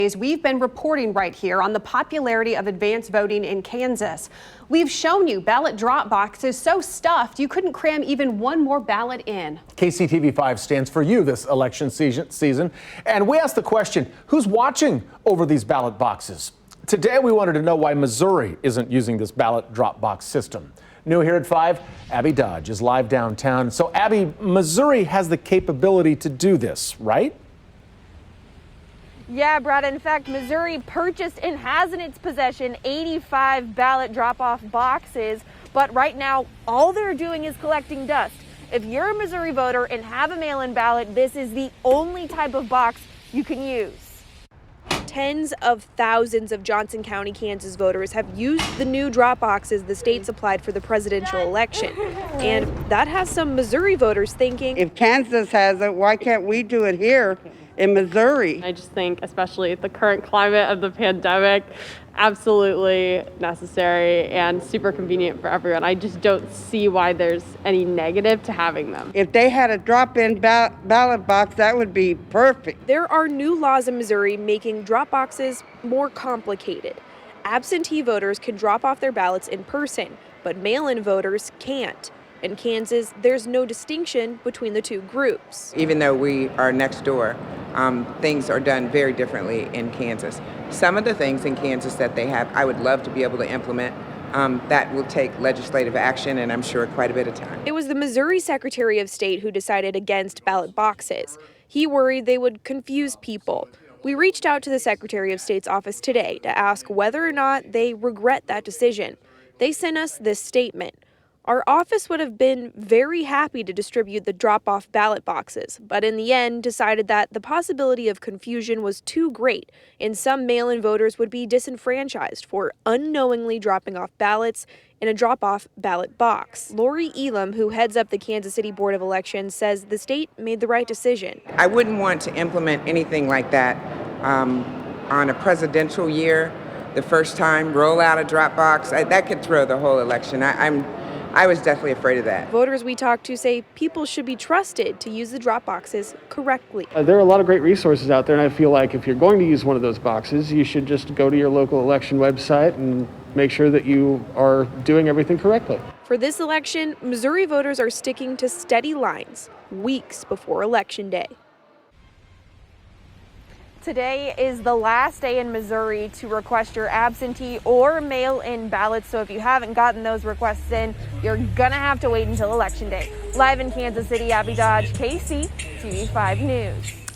We've been reporting right here on the popularity of advance voting in Kansas. We've shown you ballot drop boxes so stuffed you couldn't cram even one more ballot in. KCTV5 stands for you this election season, and we asked the question, who's watching over these ballot boxes? Today we wanted to know why Missouri isn't using this ballot drop box system. New here at 5, Abby Dodge is live downtown. So Abby, Missouri has the capability to do this, right? Yeah, Brad. In fact, Missouri purchased and has in its possession 85 ballot drop-off boxes. But right now, all they're doing is collecting dust. If you're a Missouri voter and have a mail-in ballot, this is the only type of box you can use. Tens of thousands of Johnson County, Kansas voters have used the new drop boxes the state supplied for the presidential election. And that has some Missouri voters thinking, if Kansas has it, why can't we do it here in Missouri? I just think, especially the current climate of the pandemic, absolutely necessary and super convenient for everyone. I just don't see why there's any negative to having them. If they had a drop-in ballot box, that would be perfect. There are new laws in Missouri making drop boxes more complicated. Absentee voters can drop off their ballots in person, but mail-in voters can't. In Kansas, there's no distinction between the two groups. Even though we are next door, things are done very differently in Kansas. Some of the things in Kansas that they have, I would love to be able to implement. That will take legislative action, and I'm sure quite a bit of time. It was the Missouri Secretary of State who decided against ballot boxes. He worried they would confuse people. We reached out to the Secretary of State's office today to ask whether or not they regret that decision. They sent us this statement. Our office would have been very happy to distribute the drop-off ballot boxes, but in the end decided that the possibility of confusion was too great, and some mail-in voters would be disenfranchised for unknowingly dropping off ballots in a drop-off ballot box. Lori Elam, who heads up the Kansas City Board of Elections, says the state made the right decision. I wouldn't want to implement anything like that on a presidential year. The first time, roll out a drop box, that could throw the whole election. I was definitely afraid of that. Voters we talked to say people should be trusted to use the drop boxes correctly. There are a lot of great resources out there, and I feel like if you're going to use one of those boxes, you should just go to your local election website and make sure that you are doing everything correctly. For this election, Missouri voters are sticking to steady lines weeks before Election Day. Today is the last day in Missouri to request your absentee or mail-in ballots. So if you haven't gotten those requests in, you're gonna have to wait until Election Day. Live in Kansas City, Abby Dodge, KCTV5 News.